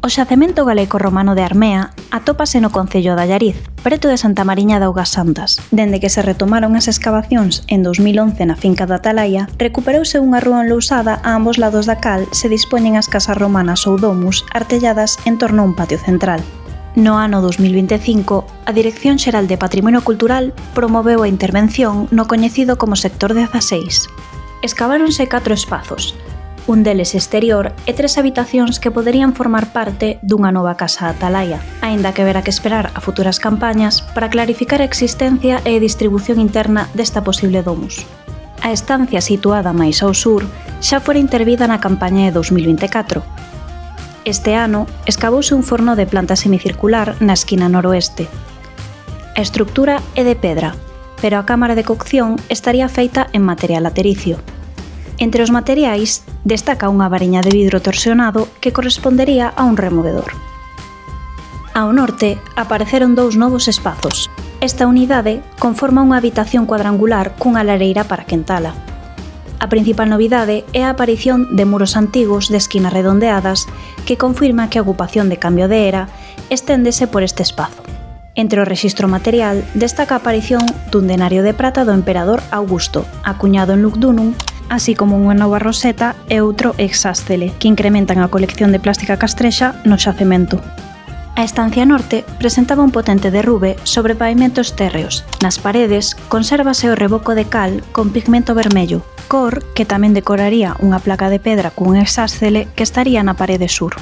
O xacemento galaico-romano de Armea atópase no concello de Allariz, preto de Santa Mariña de Augas Santas. Dende que se retomaron as escavacións en 2011 na finca da Atalaya, recuperouse unha rúa enlousada a ambos lados da cal se dispoñen as casas romanas ou domus artelladas en torno a un patio central. No ano 2025, a Dirección Xeral de Patrimonio Cultural promoveu a intervención no coñecido como sector 16. Escaváronse 4 espazos, un deles exterior e 3 habitacións que poderían formar parte dunha nova casa Atalaya, aínda que haberá que esperar a futuras campañas para clarificar a existencia e a distribución interna desta posible domus. A estancia situada máis ao sur xa fora intervida na campaña de 2024. Este ano, escavouse un forno de planta semicircular na esquina noroeste. A estructura é de pedra, pero a cámara de cocción estaría feita en material latericio. Entre os materiais, destaca unha variña de vidro torsionado que correspondería a un removedor. Ao norte, apareceron 2 novos espazos. Esta unidade conforma unha habitación cuadrangular cunha lareira para quentala. A principal novidade é a aparición de muros antigos de esquinas redondeadas que confirma que a ocupación de cambio de era esténdese por este espazo. Entre o rexistro material, destaca a aparición dun denario de prata do emperador Augusto, acuñado en Lugdunum, así como unha nova roseta e outro hexástele, que incrementan a colección de plástica castrexa no xacemento. A estancia norte presentaba un potente derrube sobre pavimentos térreos. Nas paredes consérvase o reboco de cal con pigmento vermello, cor que tamén decoraría unha placa de pedra cun hexástele que estaría na parede sur.